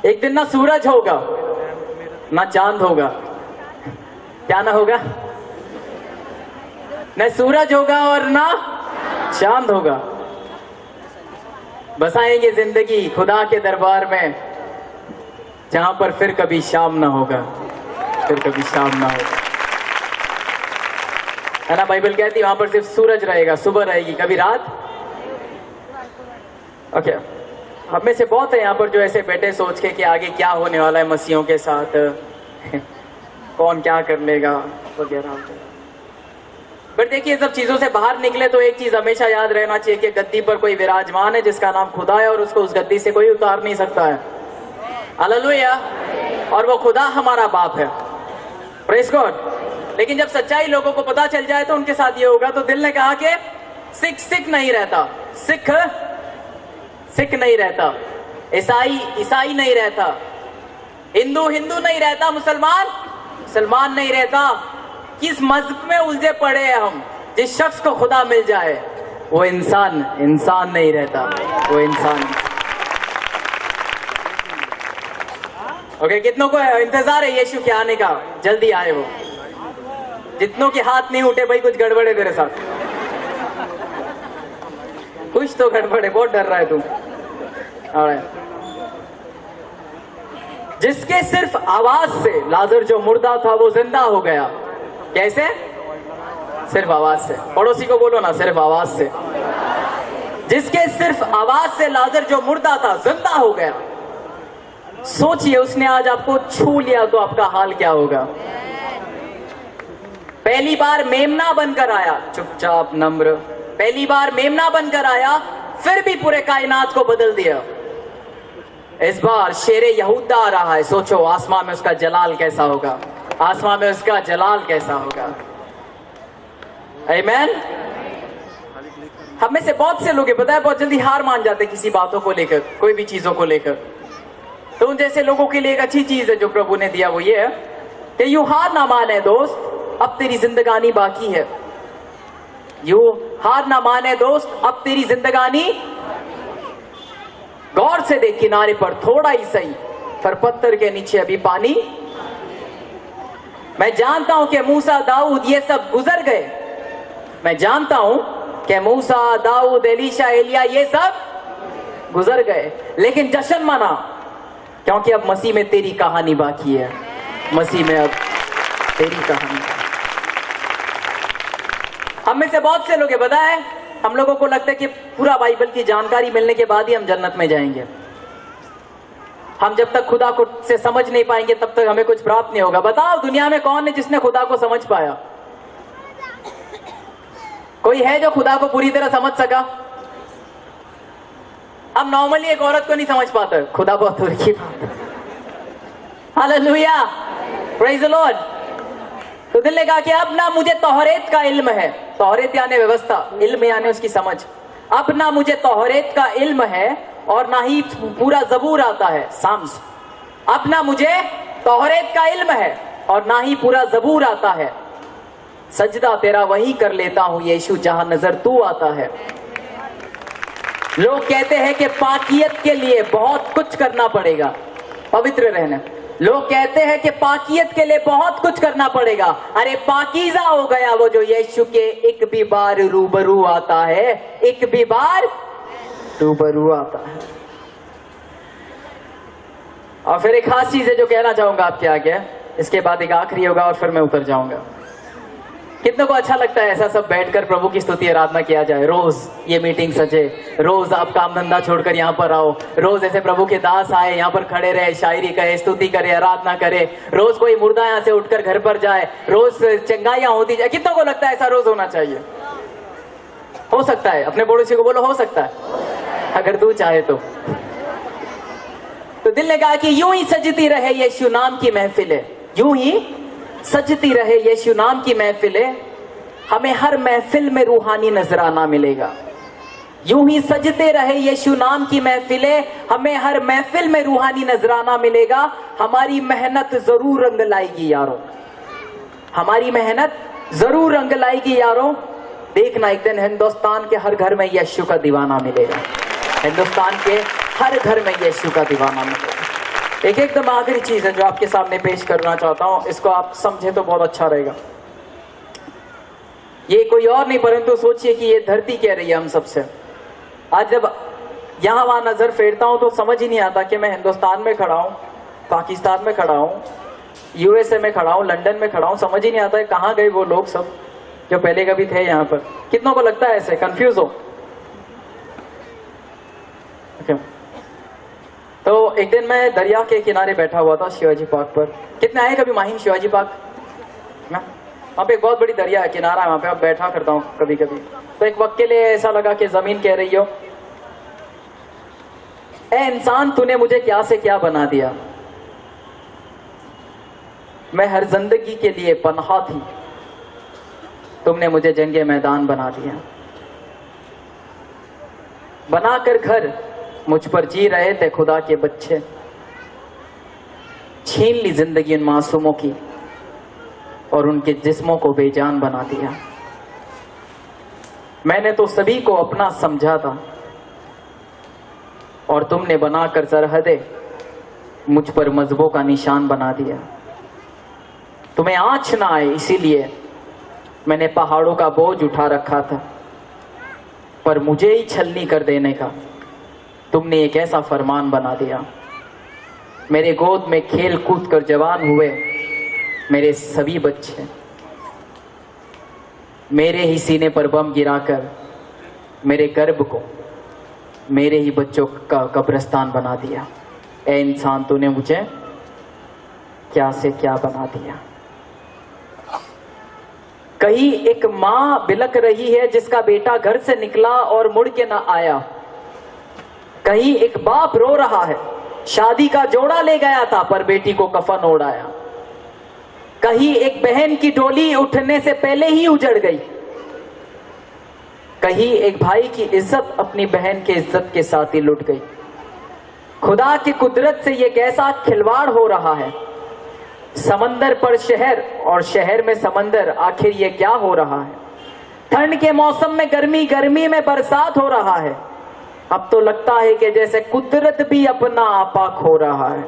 एक दिन ना सूरज होगा ना चांद होगा। क्या ना होगा? न सूरज होगा और ना चांद होगा। बसाएंगे जिंदगी खुदा के दरबार में, जहां पर फिर कभी शाम ना होगा, फिर कभी शाम ना होगा। है ना, बाइबल कहती है वहां पर सिर्फ सूरज रहेगा, सुबह रहेगी, कभी रात। ओके, हम में से बहुत है यहाँ पर जो ऐसे बैठे सोच के कि आगे क्या होने वाला है मसीहों के साथ, कौन क्या कर लेगा वगैरह। बट देखिए, सब चीजों से बाहर निकले तो एक चीज हमेशा याद रहना चाहिए कि गद्दी पर कोई विराजमान है जिसका नाम खुदा है, और उसको उस गद्दी से कोई उतार नहीं सकता है। हालेलुया। और वो खुदा हमारा बाप है। Praise God. लेकिन जब सच्चाई लोगों को पता चल जाए तो उनके साथ ये होगा। तो दिल ने कहा कि सिख सिख नहीं रहता, सिख सिख नहीं रहता, ईसाई ईसाई नहीं रहता, हिंदू हिंदू नहीं रहता, मुसलमान मुसलमान नहीं रहता। किस मजहब में उलझे पड़े हैं हम? जिस शख्स को खुदा मिल जाए वो इंसान इंसान नहीं रहता, वो इंसान। ओके, कितनों को इंतजार है यीशु के आने का? जल्दी आए वो। जितनों के हाथ नहीं उठे भाई, कुछ गड़बड़ है तेरे साथ, कुछ तो गड़बड़ है, बहुत डर रहा है तू। जिसके सिर्फ आवाज से लाजर जो मुर्दा था वो जिंदा हो गया। कैसे? सिर्फ आवाज से। पड़ोसी को बोलो ना, सिर्फ आवाज से। जिसके सिर्फ आवाज से लाजर जो मुर्दा था जिंदा हो गया। सोचिए, उसने आज आपको छू लिया तो आपका हाल क्या होगा? पहली बार मेमना बनकर आया, चुपचाप नम्र, पहली बार मेमना बनकर आया, फिर भी पूरे कायनात को बदल दिया। इस बार शेरे यहूदा आ रहा है। सोचो आसमां में उसका जलाल कैसा होगा, आसमां में उसका जलाल कैसा होगा। आमीन। हम में से बहुत से लोग पता है बहुत जल्दी हार मान जाते किसी बातों को लेकर, कोई भी चीजों को लेकर। तो उन जैसे लोगों के लिए एक अच्छी चीज है जो प्रभु ने दिया, वो ये है कि यूं हार ना माने दोस्त, अब तेरी जिंदगानी बाकी है। यूं हार ना माने दोस्त, अब तेरी जिंदगानी। गौर से देख किनारे पर थोड़ा ही सही, पर पत्थर के नीचे अभी पानी। मैं जानता हूं कि मूसा दाऊद ये सब गुजर गए, मैं जानता हूं कि मूसा दाऊद एलीशा एलिया ये सब गुजर गए, लेकिन जश्न मना, क्योंकि अब मसीह में तेरी कहानी बाकी है। मसीह में अब तेरी कहानी। हम में से बहुत से लोग पता है, हम लोगों को लगता है कि पूरा बाइबल की जानकारी मिलने के बाद ही हम जन्नत में जाएंगे। हम जब तक खुदा को से समझ नहीं पाएंगे तब तक हमें कुछ प्राप्त नहीं होगा। बताओ दुनिया में कौन है जिसने खुदा को समझ पाया? कोई है जो खुदा को पूरी तरह समझ सका? अब नॉर्मली एक औरत को नहीं समझ पाता, खुदा बहुत दूर की बात है। Hallelujah, praise the Lord. तो दिल ने कहा कि अब ना मुझे तौरेत का इल्म है, तौरेत यानी व्यवस्था, इल्म यानी उसकी समझ। अब ना मुझे तौरेत का इल्म है और ना ही पूरा जबूर आता है, साम्स। अब ना मुझे तौरेत का इल्म है और ना ही पूरा जबूर आता है। सजदा तेरा वही कर लेता हूं यीशु जहां नजर तू आता है। लोग कहते हैं कि पाकियत के लिए बहुत कुछ करना पड़ेगा, पवित्र रहना। लोग कहते हैं कि पाकियत के लिए बहुत कुछ करना पड़ेगा। अरे पाकीज़ा हो गया वो जो यीशु के एक भी बार रूबरू आता है, एक भी बार रूबरू आता है। और फिर एक खास चीज है जो कहना चाहूंगा आपके आगे, इसके बाद एक आखिरी होगा और फिर मैं उतर जाऊंगा। कितनों को अच्छा लगता है ऐसा सब बैठकर प्रभु की स्तुति आराधना किया जाए? रोज ये मीटिंग सजे, रोज आप काम धंधा छोड़कर यहाँ पर आओ, रोज ऐसे प्रभु के दास आए, यहाँ पर खड़े रहे, शायरी करे, स्तुति करे, आराधना करे। रोज कोई मुर्दा यहाँ से उठकर घर पर जाए, रोज चंगाइयां होती जाए। कितनों को लगता है ऐसा रोज होना चाहिए? हो सकता है। अपने पड़ोसी को बोलो हो सकता है, अगर तू चाहे तो दिल ने कहा कि यूं ही सजती रहे यीशु नाम की महफिलें, यूं ही सजती रहे यीशु नाम की महफिलें, हमें हर महफिल में रूहानी नजराना मिलेगा। यूं ही सजते रहे यीशु नाम की महफिलें, हमें हर महफिल में रूहानी नजराना मिलेगा। हमारी मेहनत जरूर रंग लाएगी यारों, हमारी मेहनत जरूर रंग लाएगी यारों। देखना एक दिन हिंदुस्तान के हर घर में यीशु का दीवाना मिलेगा, हिंदुस्तान के हर घर में यीशु का दीवाना मिलेगा। एक एकदम आखिरी चीज है जो आपके सामने पेश करना चाहता हूं, इसको आप समझे तो बहुत अच्छा रहेगा। ये कोई और नहीं परंतु सोचिए कि ये धरती कह रही है हम सबसे। आज जब यहाँ वहां नजर फेरता हूं तो समझ ही नहीं आता कि मैं हिंदुस्तान में खड़ा हूं, पाकिस्तान में खड़ा हूं, यूएसए में खड़ा हूं, लंदन में खड़ा हूं। समझ ही नहीं आता है कहाँ गए वो लोग सब जो पहले कभी थे यहाँ पर। कितनों को लगता है ऐसे कंफ्यूज हो? तो एक दिन मैं दरिया के किनारे बैठा हुआ था शिवाजी पार्क पर। कितने आए कभी माहिम शिवाजी पार्क? वहाँ पे एक बहुत बड़ी दरिया है, किनारा है, वहाँ पे आप बैठा करता हूँ कभी कभी। तो एक वक्त के लिए ऐसा लगा कि जमीन कह रही हो, ए इंसान तूने मुझे क्या से क्या बना दिया। मैं हर जिंदगी के लिए पनाह थी, तुमने मुझे जंगे मैदान बना दिया। बनाकर घर मुझ पर जी रहे थे खुदा के बच्चे, छीन ली जिंदगी उन मासूमों की और उनके जिस्मों को बेजान बना दिया। मैंने तो सभी को अपना समझा था और तुमने बनाकर सरहदे मुझ पर मजहबों का निशान बना दिया। तुम्हें आंच ना आए इसीलिए मैंने पहाड़ों का बोझ उठा रखा था, पर मुझे ही छलनी कर देने का तुमने एक ऐसा फरमान बना दिया। मेरे गोद में खेल कूद कर जवान हुए मेरे सभी बच्चे, मेरे ही सीने पर बम गिराकर मेरे गर्भ को मेरे ही बच्चों का कब्रिस्तान बना दिया। ए इंसान तूने मुझे क्या से क्या बना दिया। कहीं एक मां बिलक रही है जिसका बेटा घर से निकला और मुड़ के ना आया। कहीं एक बाप रो रहा है, शादी का जोड़ा ले गया था पर बेटी को कफन ओढ़ाया। कहीं एक बहन की डोली उठने से पहले ही उजड़ गई। कहीं एक भाई की इज्जत अपनी बहन के इज्जत के साथ ही लुट गई। खुदा की कुदरत से ये कैसा खिलवाड़ हो रहा है। समंदर पर शहर और शहर में समंदर, आखिर ये क्या हो रहा है। ठंड के मौसम में गर्मी, गर्मी में बरसात हो रहा है। अब तो लगता है कि जैसे कुदरत भी अपना आपा खो रहा है।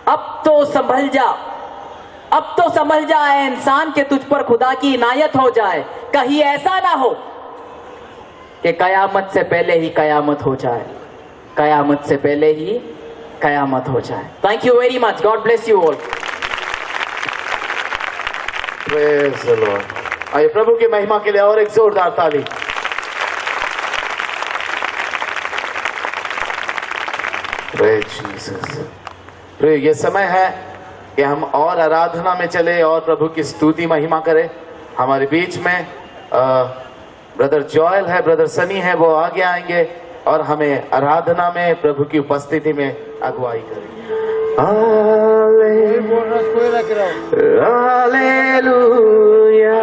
अब तो संभल जा, अब तो संभल जाए इंसान के तुझ पर खुदा की इनायत हो जाए। कहीं ऐसा ना हो कि कयामत से पहले ही कयामत हो जाए, कयामत से पहले ही कयामत हो जाए। Thank you very much, God bless you all. Praise the Lord. आइए प्रभु की महिमा के लिए और एक जोरदार ताली। ये समय है कि हम और आराधना में चले और प्रभु की स्तुति महिमा करें। हमारे बीच में ब्रदर जॉयल है, ब्रदर सनी है, वो आगे आएंगे और हमें आराधना में प्रभु की उपस्थिति में अगुवाई करेंगे। Hallelujah,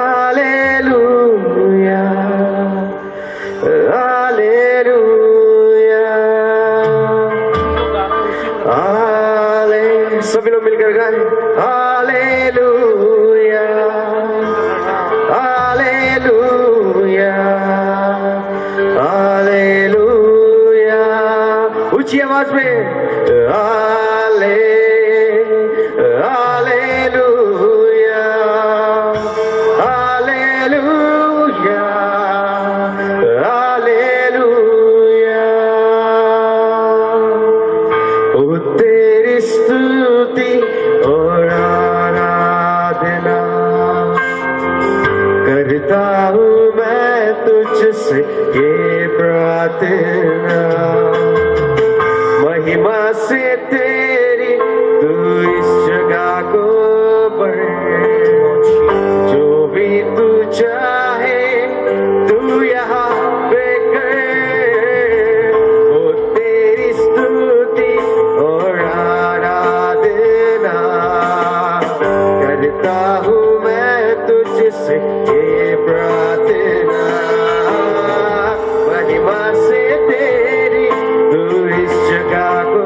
hallelujah, hallelujah. सभी लोग मिलकर गाएं। Hallelujah, hallelujah, hallelujah. ऊंची आवाज में हाले हालेलुया, हालेलुया, हालेलुया। ओ तेरी स्तुति और आराधना करता हूँ मैं तुझसे ये प्रार्थना। महिमा से तेरी तू इस जगह को बढ़े, जो भी तू चाहे तू यहाँ पे कर। ओ तेरी स्तुति और आराधना करता हूँ मैं तुझसे ये प्रार्थना। महिमा से तेरी तू इस जगह को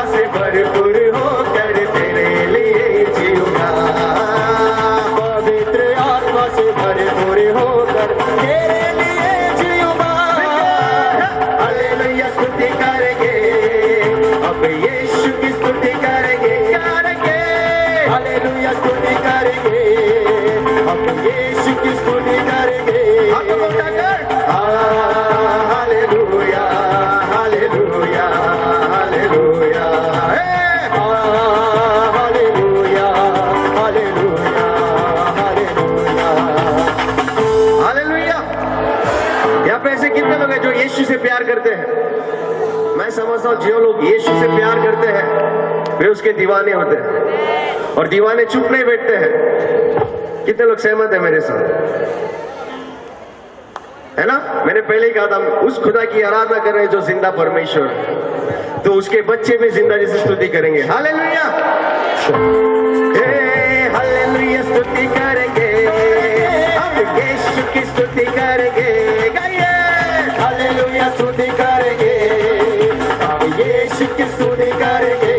यीशु से प्यार करते हैं, मैं समझता हूँ जो लोग यीशु से प्यार करते हैं वे उसके दीवाने होते हैं, और दीवाने चुप नहीं बैठते हैं। कितने लोग सहमत है मेरे साथ? है ना? मैंने पहले ही कहा था, उस खुदा की आराधना कर रहे हैं जो जिंदा परमेश्वर है, तो उसके बच्चे भी जिंदा जैसे स्तुति करेंगे। हालेलुया, हालेलुया स्तुति करेंगे, हम यीशु की स्तुति करेंगे। गाइए हालेलुया स्तुति करेंगे, हम यीशु की स्तुति करेंगे।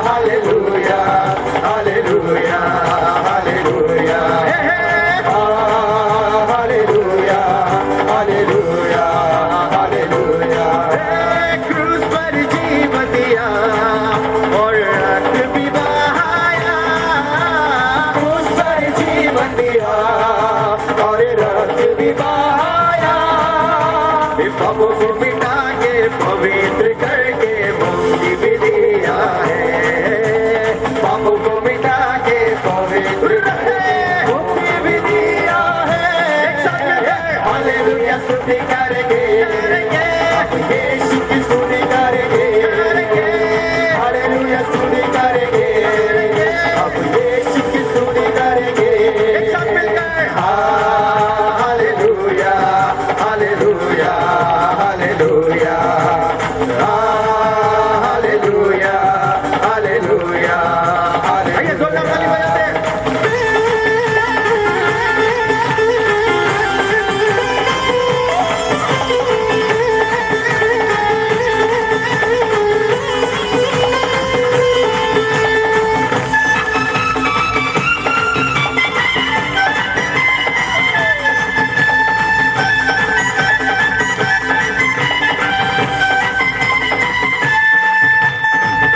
Hallelujah hallelujah hallelujah hallelujah hallelujah hallelujah. क्रूस पर जीवन दिया और रक्त भी बहाया, क्रूस पर जीवन दिया और रक्त भी बहाया। पापों को मिटा के पवित्र करके मुक्ति भी दिया है, पापों को मिटा के पवित्र करके मुक्ति भी दिया है। हालेलुया स्तुति करेंगे, यीशु की स्तुति करेंगे, हालेलुया स्तुति करेंगे, अब यीशु की स्तुति करेंगे। एक साथ मिलकर hallelujah hallelujah hallelujah hallelujah hallelujah hallelujah. आइए जोरदार ताली बजाते हैं।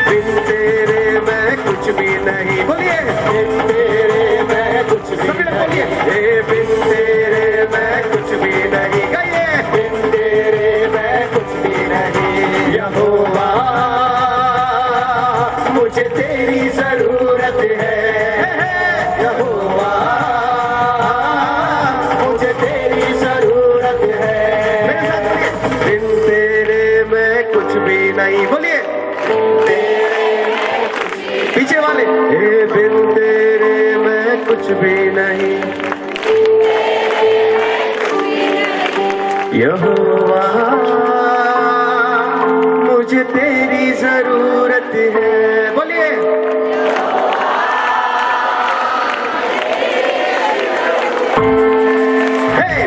बिन तेरे मैं कुछ भी नहीं, बोलिए बिन तेरे मैं कुछ भी नहीं, बिन तेरे मैं कुछ भी नहीं। गाइए बिन तेरे मैं कुछ भी नहीं। यहोवा मुझे तेरी जरूरत है, यहोवा मुझे तेरी जरूरत है। बिन तेरे मैं कुछ भी नहीं, बोलिए पीछे वाले, बिन तेरे मैं कुछ भी नहीं। यहोवा मुझे तेरी जरूरत है, बोलिए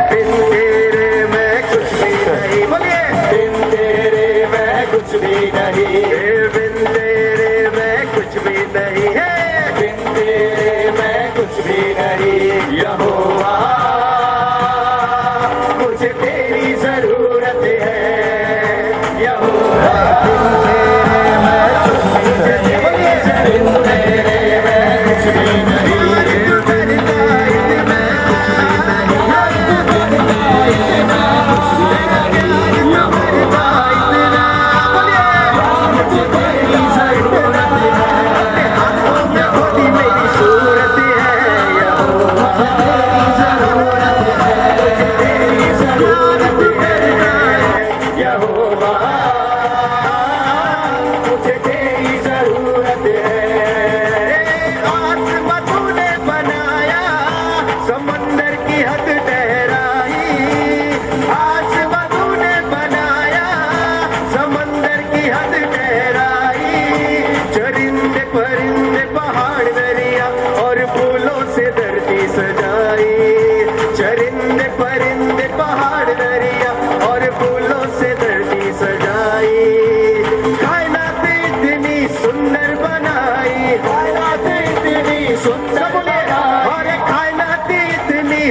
बिन तेरे मैं कुछ भी नहीं, बोलिए बिन तेरे मैं कुछ भी नहीं, बिन तेरे मैं कुछ भी नहीं है, बिन तेरे मैं कुछ भी नहीं। यहोवा मुझे तेरी जरूरत है, यहोवा बिन तेरे मैं कुछ भी नहीं, बिन तेरे मैं कुछ भी नहीं।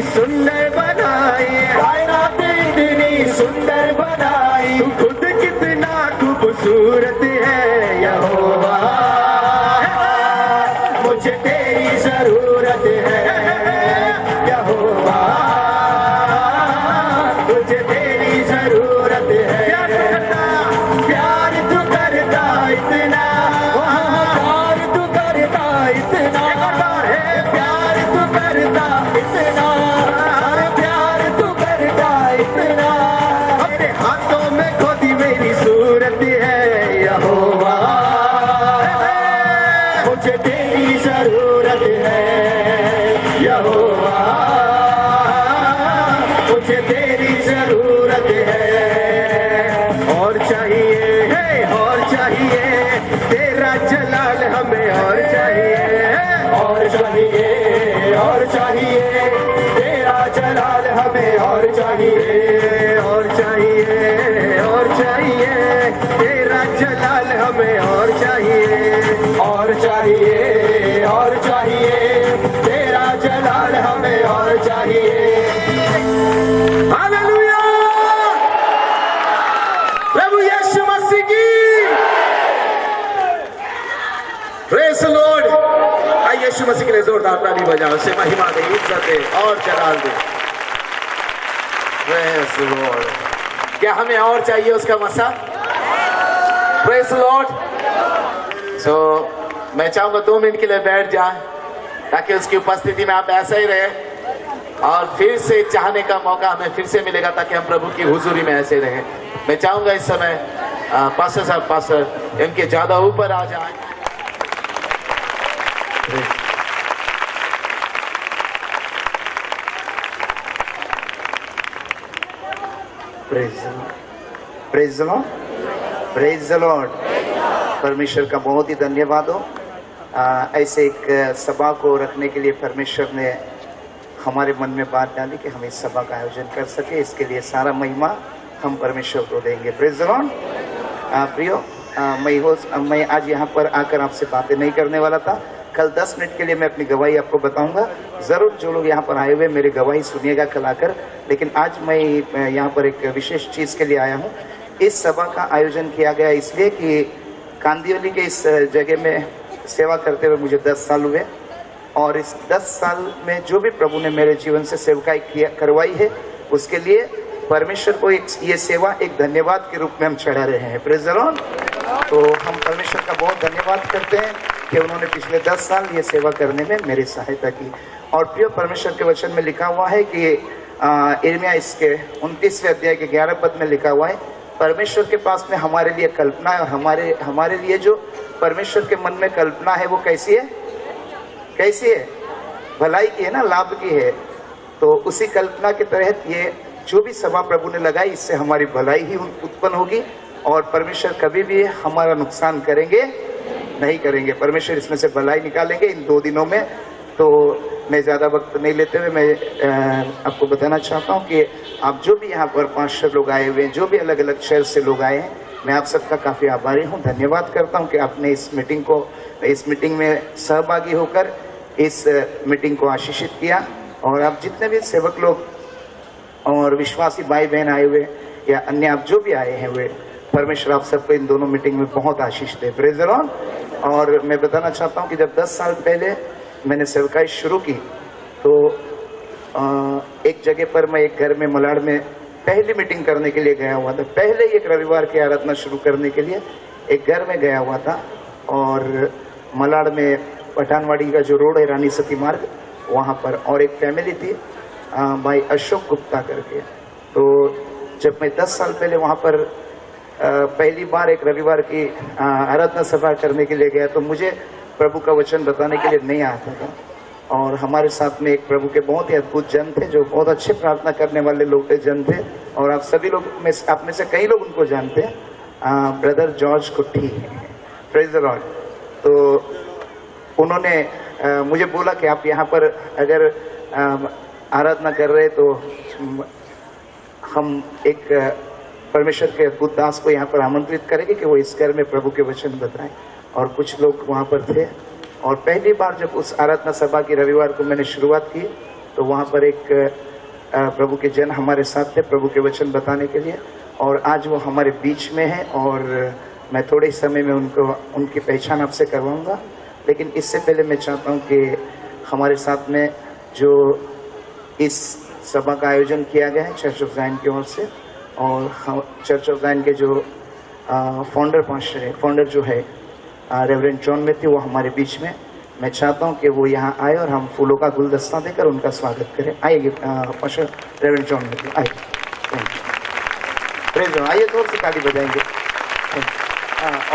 सुंदर बनाई, कायनात इतनी सुंदर बनाई, तू खुद कितना खूबसूरत है यहोवा, मुझे तेरी जरूरत है यहोवा, मुझे तेरी जरूरत है। प्यार तू करता इतना, प्यार तू करता इतना, प्यार तू करता इतना, जलाल हमें और चाहिए, और चाहिए, और चाहिए, तेरा जलाल हमें और चाहिए, और चाहिए, और चाहिए, तेरा जलाल हमें और चाहिए। हालेलुया, प्रभु यीशु मसीह की प्रेज़ द लॉर्ड। आइए यीशु मसीह के लिए जोरदार ताली बजाओ, उसे महिमा दे, इज्जत दे और जलाल दे। Praise the lord. क्या हमें और चाहिए उसका मसा? Praise the Lord. सो मैं चाहूंगा 2 मिनट के लिए बैठ जाए ताकि उसकी उपस्थिति में आप ऐसा ही रहे और फिर से चाहने का मौका हमें फिर से मिलेगा ताकि हम प्रभु की हुजूरी में ऐसे रहें। मैं चाहूंगा इस समय पास्टर साहब, पास्टर इनके ज्यादा ऊपर आ जाए। Praise the Lord, praise the Lord. परमेश्वर का बहुत ही धन्यवाद हो। ऐसे एक सभा को रखने के लिए परमेश्वर ने हमारे मन में बात डाली कि हम इस सभा का आयोजन कर सके। इसके लिए सारा महिमा हम परमेश्वर को देंगे। Praise the Lord. प्रियो, मैं आज यहाँ पर आकर आपसे बातें नहीं करने वाला था। कल 10 मिनट के लिए मैं अपनी गवाही आपको बताऊंगा। ज़रूर जो लोग यहाँ पर आए हुए मेरी गवाही सुनिएगा कल आकर। लेकिन आज मैं यहाँ पर एक विशेष चीज़ के लिए आया हूँ। इस सभा का आयोजन किया गया इसलिए कि कांदिवली के इस जगह में सेवा करते हुए मुझे 10 साल हुए और इस 10 साल में जो भी प्रभु ने मेरे जीवन से सेवकाई करवाई है उसके लिए परमेश्वर को ये सेवा एक धन्यवाद के रूप में हम चढ़ा रहे हैं। Praise the Lord. तो हम परमेश्वर का बहुत धन्यवाद करते हैं कि उन्होंने पिछले 10 साल ये सेवा करने में मेरी सहायता की। और प्रिय, परमेश्वर के वचन में लिखा हुआ है कि यिर्मयाह इसके 29वें अध्याय के 11 पद में लिखा हुआ है, परमेश्वर के पास में हमारे लिए कल्पना है और हमारे लिए जो परमेश्वर के मन में कल्पना है वो कैसी है? कैसी है? भलाई की है ना, लाभ की है। तो उसी कल्पना के तहत ये जो भी सभा प्रभु ने लगाई इससे हमारी भलाई ही उत्पन्न होगी और परमेश्वर कभी भी हमारा नुकसान करेंगे नहीं करेंगे। परमेश्वर इसमें से भलाई निकालेंगे इन 2 दिनों में। तो मैं ज़्यादा वक्त नहीं लेते हुए मैं आपको बताना चाहता हूँ कि आप जो भी यहाँ पर 500 लोग आए हुए हैं, जो भी अलग अलग शहर से लोग आए हैं, मैं आप सबका काफ़ी आभारी हूँ। धन्यवाद करता हूँ कि आपने इस मीटिंग में सहभागी होकर इस मीटिंग को आशीषित किया। और आप जितने भी सेवक लोग और विश्वासी भाई बहन आए हुए या अन्य आप जो भी आए हैं हुए, परमेश्वर आप सबको इन दोनों मीटिंग में बहुत आशीष दे। Praise the lord. और मैं बताना चाहता हूँ कि जब 10 साल पहले मैंने सेवकाई शुरू की तो एक जगह पर मैं एक घर में मलाड में पहली मीटिंग करने के लिए गया हुआ था। पहले ही एक रविवार की आराधना शुरू करने के लिए एक घर में गया हुआ था और मलाड में पठानवाड़ी का जो रोड है रानी सती मार्ग, वहाँ पर और एक फैमिली थी भाई अशोक गुप्ता करके। तो जब मैं 10 साल पहले वहाँ पर पहली बार एक रविवार की आराधना सभा करने के लिए गया तो मुझे प्रभु का वचन बताने के लिए नहीं आता था। और हमारे साथ में एक प्रभु के बहुत ही अद्भुत जन थे जो बहुत अच्छे प्रार्थना करने वाले लोग थे, जन थे। और आप सभी लोग में आप में से कई लोग उनको जानते हैं, ब्रदर जॉर्ज कुट्टी। Praise the Lord. तो उन्होंने मुझे बोला कि आप यहाँ पर अगर आराधना कर रहे तो हम एक परमेश्वर के अद्भुत दास को यहाँ पर आमंत्रित करेंगे कि वो इस घर में प्रभु के वचन बताएं। और कुछ लोग वहाँ पर थे और पहली बार जब उस आराधना सभा की रविवार को मैंने शुरुआत की तो वहाँ पर एक प्रभु के जन हमारे साथ थे प्रभु के वचन बताने के लिए। और आज वो हमारे बीच में है और मैं थोड़े समय में उनकी पहचान आपसे करवाऊँगा। लेकिन इससे पहले मैं चाहता हूँ कि हमारे साथ में जो इस सभा का आयोजन किया गया है चर्च ऑफ ज़ायन की ओर से, और चर्च ऑफ ज़ायन के जो फाउंडर जो है रेवरेंड जॉन मैथ्यू, वो हमारे बीच में। मैं चाहता हूं कि वो यहाँ आए और हम फूलों का गुलदस्ता देकर उनका स्वागत करें। आइए पास्टर रेवरेंड जॉन मैथ्यू, आइए। प्रेज़ आइए, जोर से ताली बजाएंगे।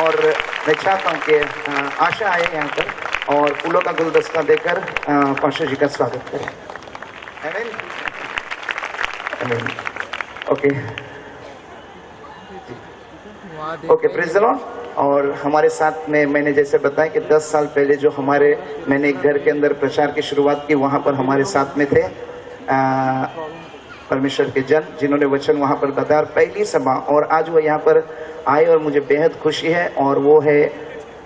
और मैं चाहता हूं कि आशा आए यहाँ पर और फूलों का गुलदस्ता देकर पास्टर जी का स्वागत करें। आमीन, आमीन। Okay, praise the lord. और हमारे साथ में मैंने जैसे बताया कि 10 साल पहले जो मैंने एक घर के अंदर प्रचार की शुरुआत की, वहाँ पर हमारे साथ में थे परमेश्वर के जन जिन्होंने वचन वहाँ पर बताया। पहली सभा और आज वो यहाँ पर आए और मुझे बेहद खुशी है। और वो है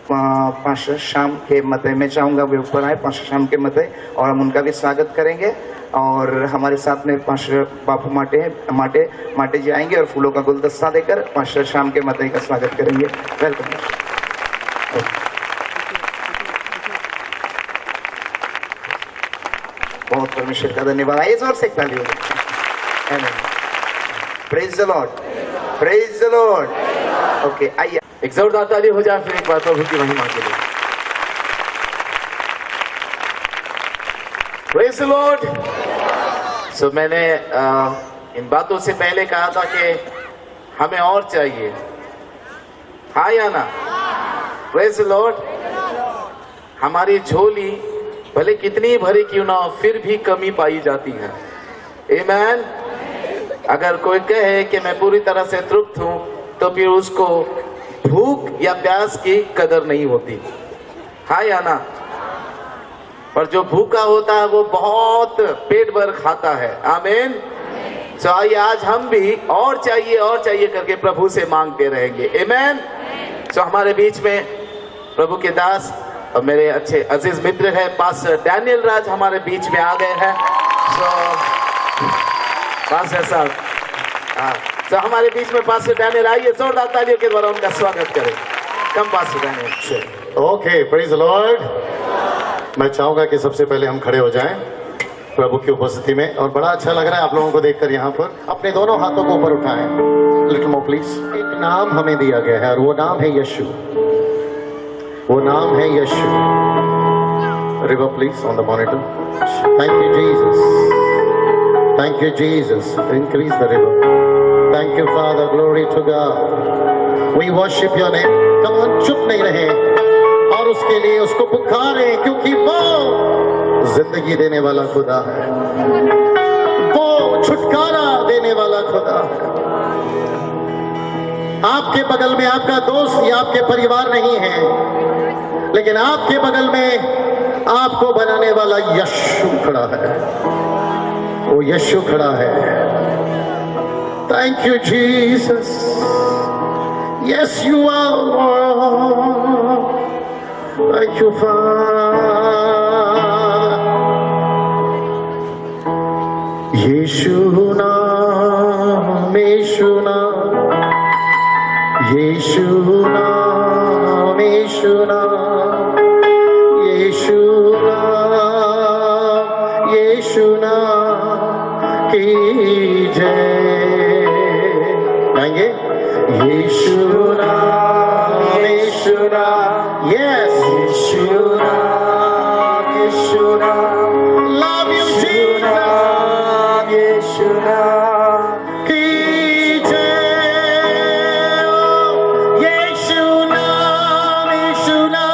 पास्टर श्याम के मते। मैं चाहूँगा वे ऊपर आए, पास्टर श्याम के मते, और हम उनका भी स्वागत करेंगे। और हमारे साथ में पास्टर बापू माटे जी आएंगे और फूलों का गुलदस्ता देकर पास्टर श्याम के मते का स्वागत करेंगे। वेलकम। बहुत परमेश्वर का धन्यवाद। आइए जोर से ताली हो। Praise the Lord, praise the Lord. Okay, आइए एक जोरदार ताली हो जाए फिर एक बार प्रभु की महिमा के लिए। Praise the Lord. सो मैंने इन बातों से पहले कहा था कि हमें और चाहिए, हाँ या ना? Praise the Lord. हमारी झोली भले कितनी भरी क्यों ना हो, फिर भी कमी पाई जाती है। आमीन। अगर कोई कहे कि मैं पूरी तरह से तृप्त हूं, तो फिर उसको भूख या प्यास की कदर नहीं होती, हाँ या ना? पर जो भूखा होता है वो बहुत पेट भर खाता है। आमीन। तो आइए आज हम भी और चाहिए करके प्रभु से मांगते रहेंगे। आमीन। तो हमारे बीच में प्रभु के दास और मेरे अच्छे अजीज मित्र है पास्टर डैनियल राज हमारे बीच में आ गए हैं। पास्टर साहब, तो हमारे बीच में पास्टर डैनियल, आइए जोरदार तालियों के द्वारा उनका स्वागत करें। Come pastor Daniel. Okay, praise the lord. मैं चाहूंगा कि सबसे पहले हम खड़े हो जाएं प्रभु की उपस्थिति में। और बड़ा अच्छा लग रहा है आप लोगों को देखकर। यहाँ पर अपने दोनों हाथों को ऊपर उठाएं, लिटिल मोर प्लीज। एक नाम हमें दिया गया है और वो नाम है यीशु। वो नाम है यीशु। River please on the monitor. Thank you Jesus, thank you Jesus. Increase the river. Thank you father, glory to God. We worship your name. Come on, चुप नहीं रहे और उसके लिए उसको पुकारे, क्योंकि वो जिंदगी देने वाला खुदा है, वो छुटकारा देने वाला खुदा है। आपके बगल में आपका दोस्त या आपके परिवार नहीं है, लेकिन आपके बगल में आपको बनाने वाला यीशु खड़ा है। वो यीशु खड़ा है। Thank you Jesus. Yes you are. Thank you, Father. यीशु नाम, यीशु नाम, यीशु नाम, यीशु नाम, यीशु नाम, यीशु नाम की जय। गाएंगे यीशु नाम, यीशु नाम। Yes, Yeshua, Yeshua, love you, Jesus, Yeshua, ki jai, Yeshua, Yeshua,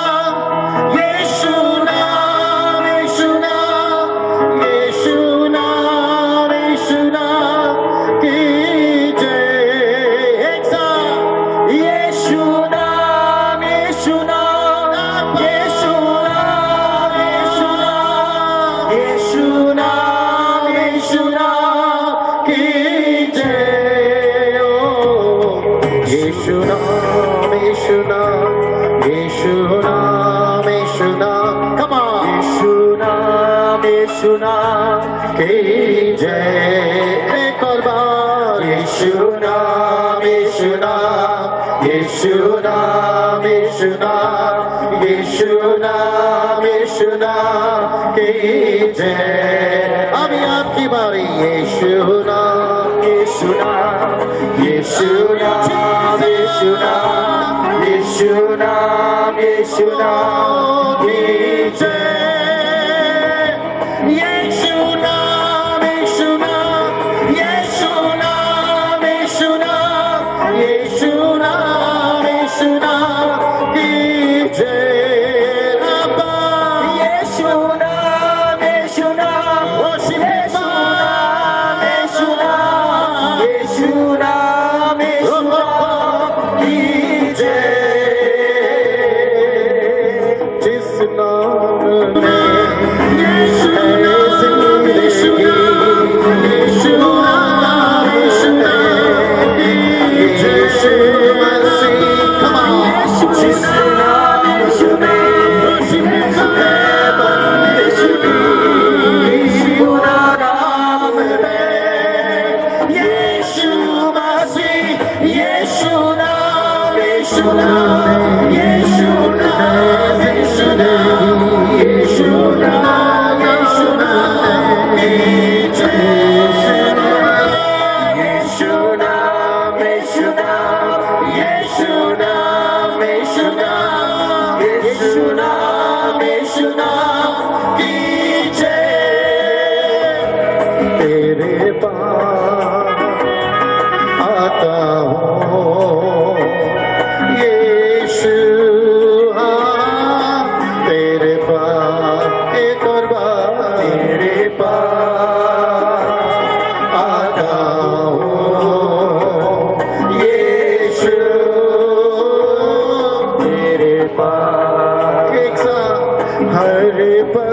Yeshua, Yeshua, Yeshua, Yeshua, ki jai, ek saath, Yeshua, Yeshua. की जय। एक और बार यीशु नाम, यीशु नाम, यीशु नाम, यीशु नाम, यीशु नाम, यीशु नाम की जय। अभी आपकी बारी। यीशु नाम, यीशु नाम, यीशु नाम, यीशु नाम, यीशु नाम, यीशु नाम की जय। तेरे पास आता हूँ यीशु, हाँ, तेरे पास एक और बार तेरे पास आता हूँ यीशु, तेरे पास एक साथ हर पल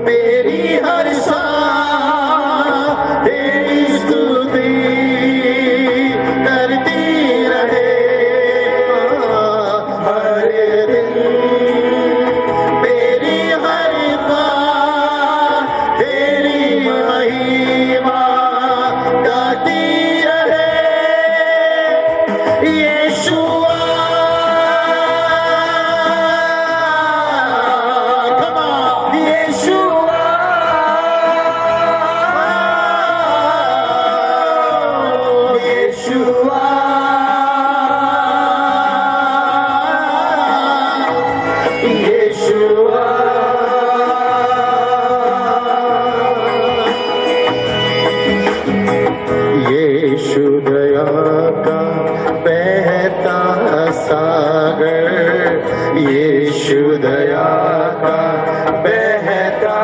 मेरी हर सांस तेरी स्तुति करती रहे, हर दिन मेरी हर बात तेरी महिमा गाती रहे। यीशुआ, come on, यीशुआ, यीशुआ, यीशुआ। यीशु दया का बहता सागर, यीशु दया का बहता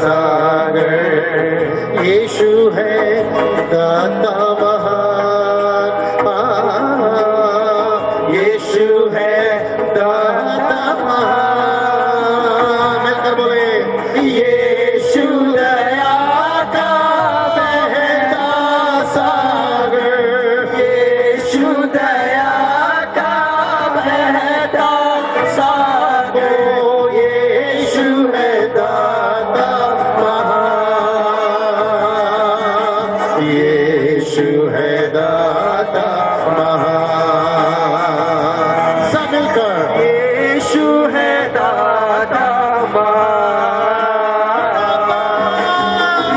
सागर, यीशु है दाता महान, यीशु है दाता महान। मिलकर बोले, यीशु दया का बहता सागर, यीशु दया का बहता सागर, यीशु है दाता महान, यीशु है दाता महान। सब मिलकर, यीशु है दाता महान,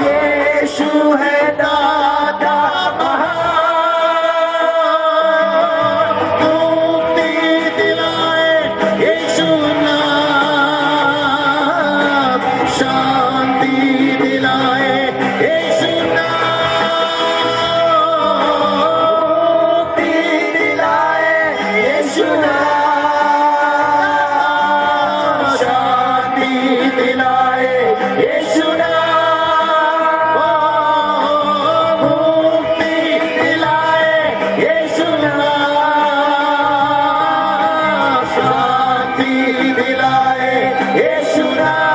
यीशु है दाता महान। मुक्ति दिलाए यीशु नाम, शांति दिलाए यीशु नाम, मुक्ति दिलाए यीशु नाम, शांति दिलाए यीशु नाम, मुक्ति दिलाए यीशु नाम, शांति दिलाए यीशु नाम,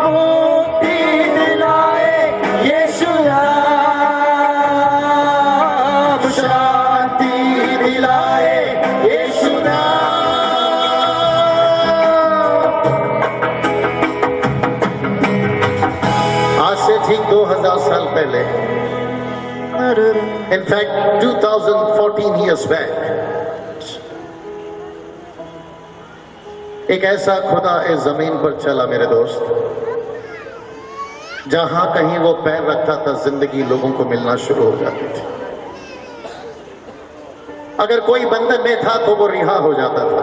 मुक्ति दिलाए यीशु नाम, शांति दिलाए यीशु नाम। आज से ठीक 2000 साल पहले, in fact 2014 years back, एक ऐसा खुदा इस जमीन पर चला मेरे दोस्त, जहां कहीं वो पैर रखता था जिंदगी लोगों को मिलना शुरू हो जाती थी। अगर कोई बंधन में था तो वो रिहा हो जाता था,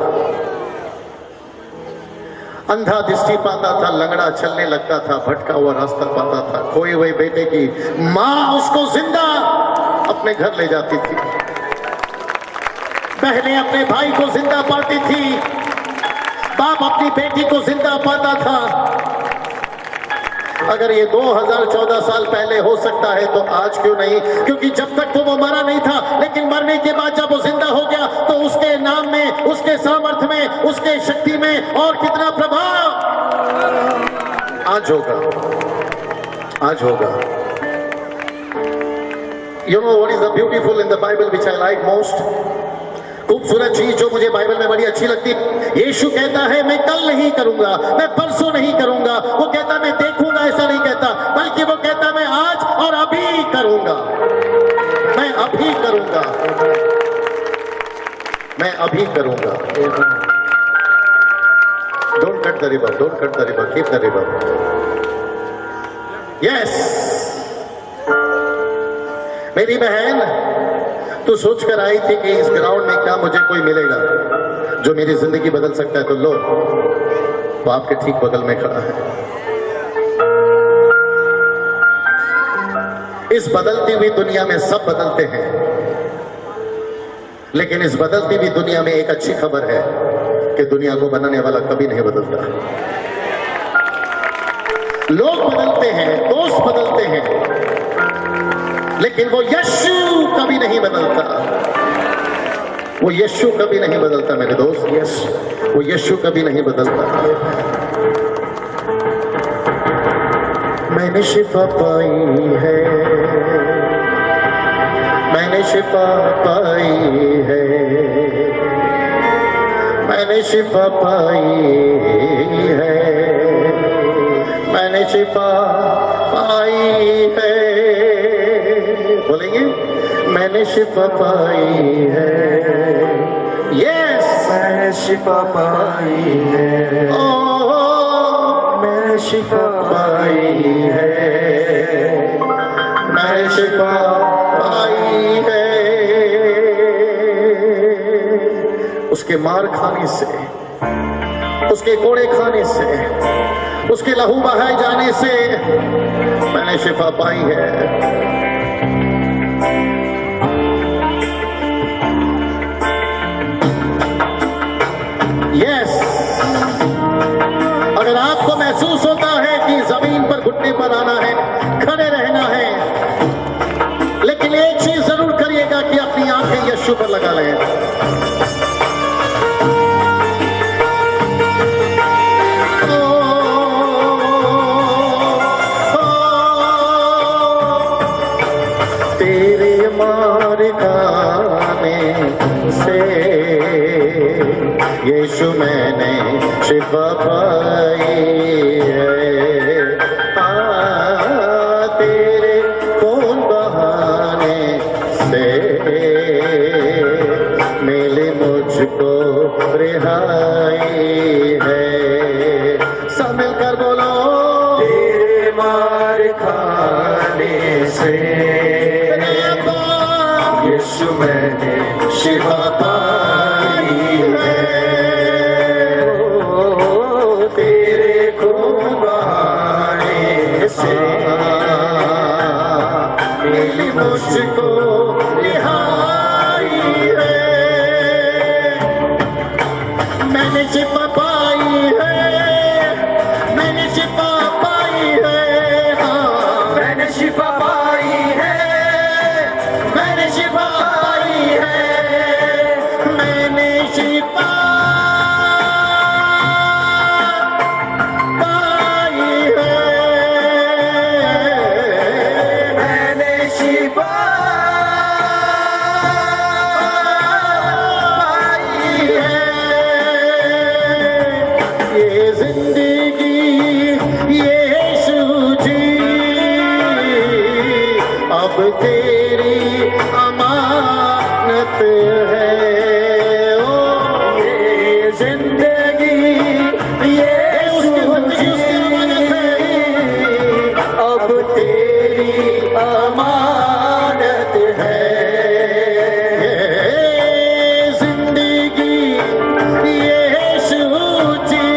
अंधा दृष्टि पाता था, लंगड़ा चलने लगता था, भटका हुआ रास्ता पाता था, खोए हुए बेटे की माँ उसको जिंदा अपने घर ले जाती थी, बहनें अपने भाई को जिंदा पाती थी, बाप अपनी बेटी को जिंदा पाता था। अगर ये 2014 साल पहले हो सकता है तो आज क्यों नहीं? क्योंकि जब तक तो वो मरा नहीं था, लेकिन मरने के बाद जब वो जिंदा हो गया तो उसके नाम में, उसके सामर्थ्य में, उसके शक्ति में और कितना प्रभाव आज होगा, आज होगा। You know what is the beautiful in the Bible which I like most? खूबसूरत चीज जो मुझे बाइबल में बड़ी अच्छी लगती, यीशु कहता है मैं कल नहीं करूंगा, मैं परसों नहीं करूंगा, वो कहता मैं देखूंगा ऐसा नहीं कहता, बल्कि वो कहता मैं आज और अभी करूंगा, मैं अभी करूंगा। अभी करूंगा। Don't cut the river, don't cut the river, keep the river. Yes मेरी बहन, तू सोच कर आई थी कि इस ग्राउंड में क्या मुझे कोई मिलेगा जो मेरी जिंदगी बदल सकता है, तो लो, वो आपके ठीक बगल में खड़ा है। इस बदलती हुई दुनिया में सब बदलते हैं, लेकिन इस बदलती हुई दुनिया में एक अच्छी खबर है कि दुनिया को बनाने वाला कभी नहीं बदलता। लोग बदलते हैं, दोस्त बदलते हैं, लेकिन वो यीशु कभी नहीं बदलता। वो यीशु कभी नहीं बदलता मेरे दोस्त, यस, वो यीशु कभी नहीं बदलता। मैंने शिफा पाई है, मैंने शिफा पाई है, मैंने शिफा पाई है, मैंने शिफा पाई है। बोलेंगे, मैंने शिफा पाई है। यस, मैंने शिफा पाई है, मैंने शिफा पाई है, मैंने शिफा पाई है। उसके मार खाने से, उसके कोड़े खाने से, उसके लहू बहाए जाने से मैंने शिफा पाई है। यस, अगर आपको महसूस होता है कि जमीन पर घुटने पर आना है, खड़े रहना है, लेकिन एक चीज जरूर करिएगा कि अपनी आंखें यीशु पर लगा लें। तेरे मार खाने से यीशु मैंने शिफा पाई है। तेरे खून बहाने से मिली मुझको रिहाई है। सब मिलकर बोलो, तेरे मार खाने से यीशु मैंने शिफा पाई है। तेरे खून बहाने से मिली मुझको रिहाई है। मैंने शिफा पाई है, मैंने शिफा पाई है। हाँ, मैंने शिफा पाई है, मैंने शिफा पाई है, मैंने शिफा पाई है, मैंने शिफा पाई है। ये जिंदगी यीशु जी अब तेरी अमानत है। ओ ये जिंदगी यीशु जी अब तेरी अमानत है। ये जिंदगी यीशु जी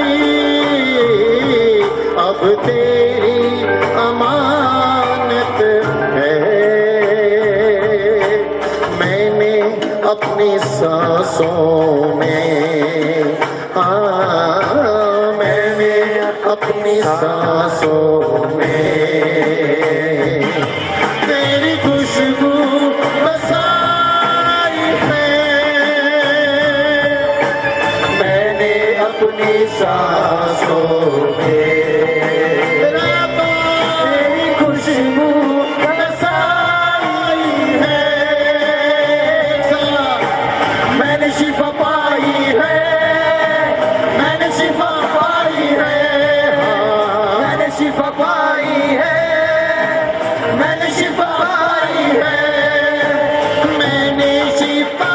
अब तेरी अमानत है। मैंने अपनी सांसों में, हाँ, मैंने अपनी सांसों में तेरी खुशबू बसाई है। मैंने अपनी सांसों में तेरी खुशबू बसाई है। मैंने शिफा पाई है, मैंने शिफा पाई है, मैंने शिफा पाई है, मैंने शिफा पाई है, मैंने शिफा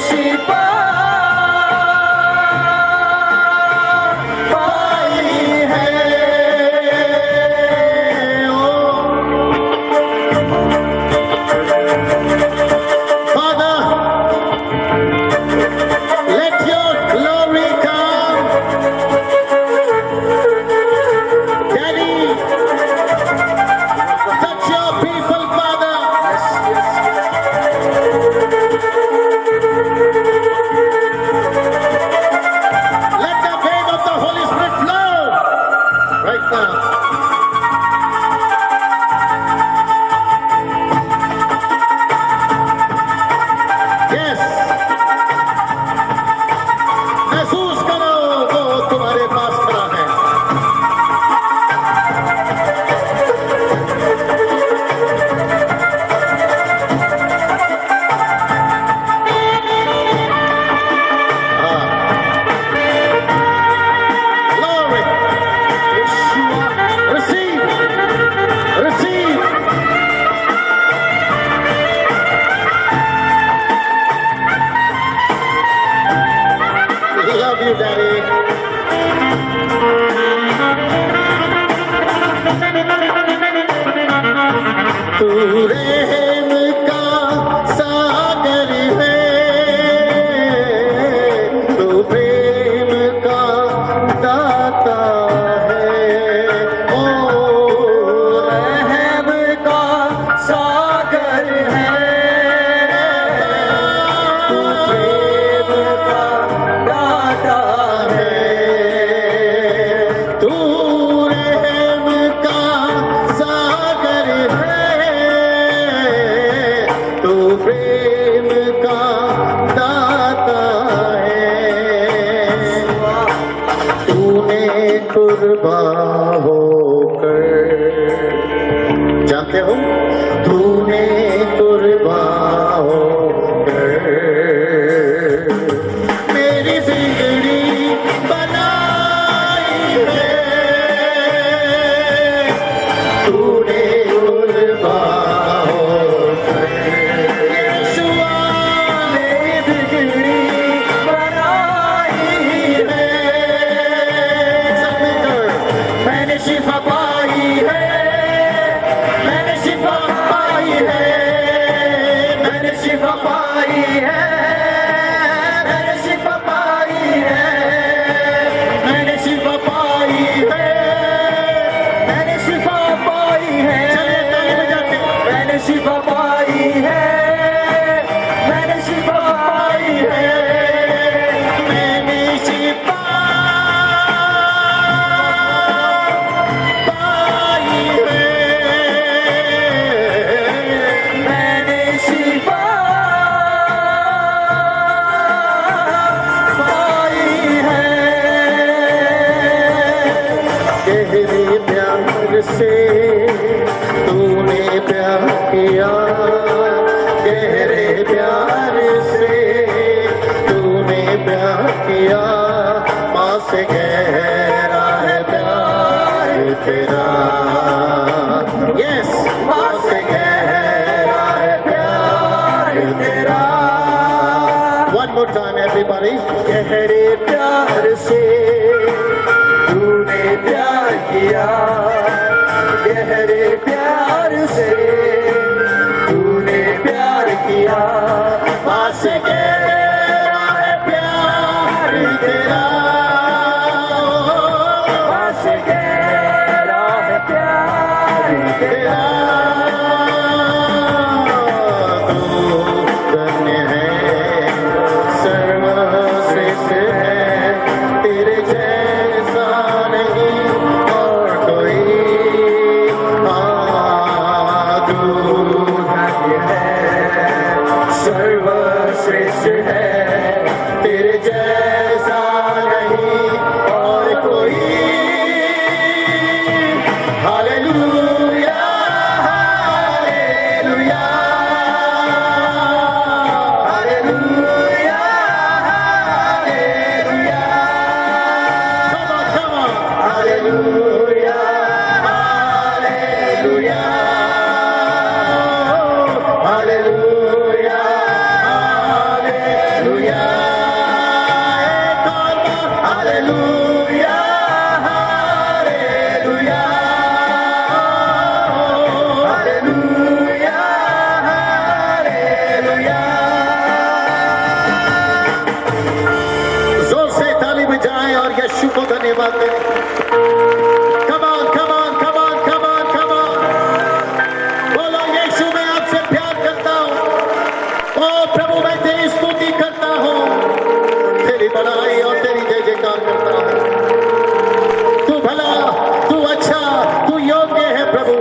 शिफा पाई है। Father, let your glory come. Daddy, touch your people, Father. Let the wave of the Holy Spirit flow right now. Yes. महसूस करो वो तुम्हारे पास खड़ा है। Glory. Receive. Receive. Love you, Daddy. तू रहम का सागर है, तू प्रेम का दाता है। ओ रहम का सागर है, तू प्रेम का दाता है। तू रहम का सागर है, तू प्रेम का दाता है। तूने कुर्बान होकर, जानते हो, तूने कुर्बान होकर मेरी बिगड़ी बनाई है। तूने कुर्बान होकर यीशुआ मेरी बिगड़ी बनाई है। सब मिलकर मैंने शिफा पाई है, मैंने शिफा पाई है, मैंने शिफा पाई है, मैंने शिफा पाई है, मैंने शिफा पाई है, मैंने शिफा पाई है, मैंने शिफा पाई है, मैंने शिफा पाई है, मैंने शिफा पाई है, मैंने शिफा पाई है। गहरे प्यार से तूने प्यार किया, गहरे प्यार से तूने प्यार किया। माँ से गहरा है प्यार तेरा, यस, माँ से गहरा है प्यार तेरा। One more time, everybody. गहरे प्यार से तूने प्यार किया, गहरे प्यार से तूने प्यार किया। माँ से गहरा है प्यार तेरा, माँ से गहरा है प्यार तेरा। तू धन्य है, सर्वश्रेष्ठ है, तेरे जैसा नहीं और कोई। तू धन्य है, सर्वश्रेष्ठ है, तेरे जैसा नहीं और कोई। Hallelujah, hallelujah, hallelujah, hallelujah. Come on, come on. Hallelujah, hallelujah, hallelujah, धन्यवाद देने। Come on, come on, come on, come on, come on। बोलो यीशु मैं आपसे प्यार करता हूँ। ओ प्रभु मैं तेरी स्तुति करता हूँ, तेरी बड़ाई और तेरी जय जयकार करता हूँ। तू भला, तू अच्छा, तू योग्य है प्रभु।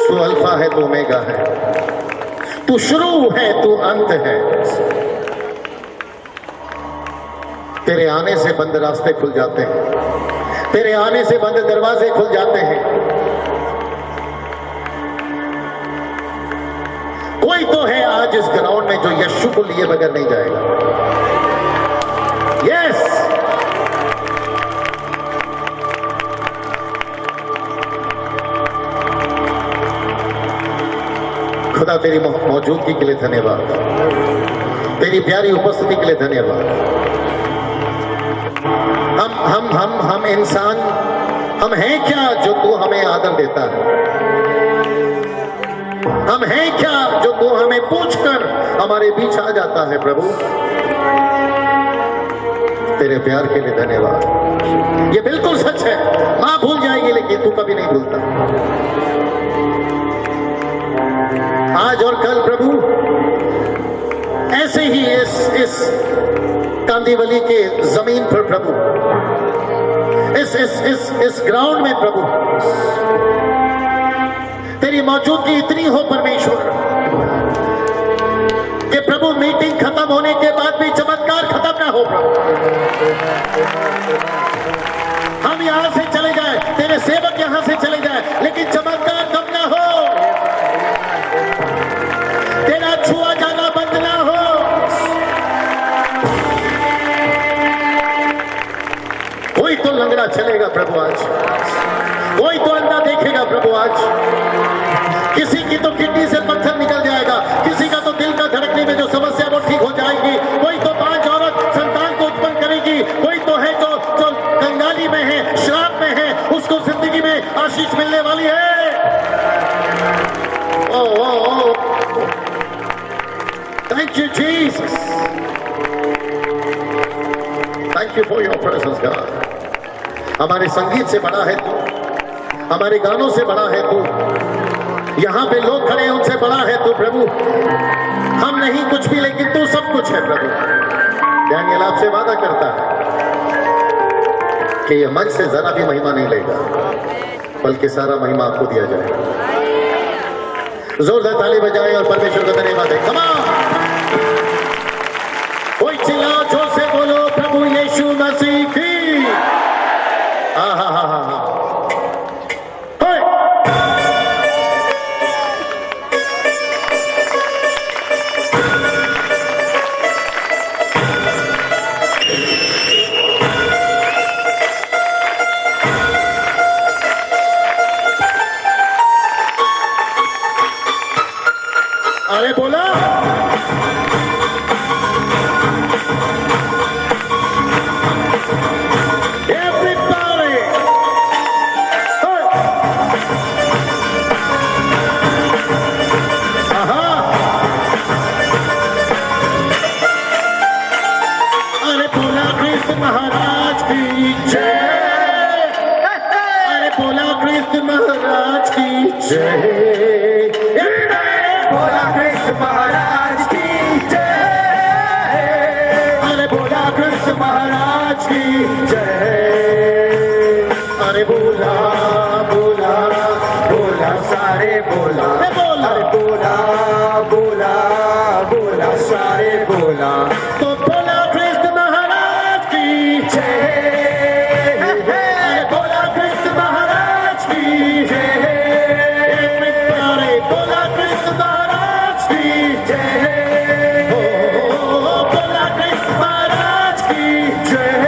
तू अल्फा है, तू ओमेगा है, तू शुरू है, तू अंत है। तेरे आने से बंद रास्ते खुल जाते हैं, तेरे आने से बंद दरवाजे खुल जाते हैं। कोई तो है आज इस ग्राउंड में जो यीशु को लिए बगैर नहीं जाएगा। यस, खुदा तेरी मौजूदगी के लिए धन्यवाद, तेरी प्यारी उपस्थिति के लिए धन्यवाद। हम इंसान, हम हैं क्या जो तू हमें आदर देता है? हम हैं क्या जो तू हमें पूछकर हमारे बीच आ जाता है प्रभु? तेरे प्यार के लिए धन्यवाद। ये बिल्कुल सच है, मां भूल जाएगी लेकिन तू कभी नहीं भूलता। आज और कल प्रभु ऐसे ही इस कांदीवली के जमीन पर प्रभु, इस ग्राउंड में प्रभु तेरी मौजूदगी इतनी हो परमेश्वर कि प्रभु मीटिंग खत्म होने के बाद भी चमत्कार खत्म ना हो प्रभु। हम यहां से चले जाए, तेरे सेवक यहां से चले जाए, लेकिन चमत्कार कम ना हो, तेरा छुआ जाना बंद ना हो। कोई तो लंगड़ा चलेगा प्रभु आज, कोई तो अंधा देखेगा प्रभु आज, किसी की तो किडनी से पत्थर निकल जाएगा, किसी का तो दिल का धड़कने में जो समस्या वो ठीक हो जाएगी, कोई तो 5 औरत संतान को उत्पन्न करेगी, कोई तो है जो कंगाली में है, श्राप में है, उसको जिंदगी में आशीष मिलने वाली है। Oh thank you Jesus, thank you for your presence God. हमारे संगीत से बड़ा है तू, हमारे गानों से बड़ा है तू, यहां पे लोग खड़े हैं उनसे बड़ा है तू प्रभु। हम नहीं कुछ भी लेकिन तू सब कुछ है प्रभु। दानियल आपसे वादा करता है कि ये मंच से जरा भी महिमा नहीं लेगा, बल्कि सारा महिमा आपको दिया जाएगा। जोरदार ताली बजाएं और परमेश्वर का धन्यवाद है। कम ऑन, कोई चिल्लाओ, जोर से बोलो प्रभु यीशु मसीह की। हा हा हा हा हा। अरे बोला everybody, अरे बोला कृष्ण महाराज की जय, अरे बोला कृष्ण महाराज की जय, बोला कृष्ण महाराज की जय, अरे बोला कृष्ण महाराज की जय, अरे बोला बोला बोला सारे बोला, अरे बोला बोला बोला सारे बोला, तो बोला कृष्ण महाराज की जय, अरे बोला कृष्ण महाराज की जय, बोला कृष्ण महाराज की जय, बोला कृष्ण महाराज की जय।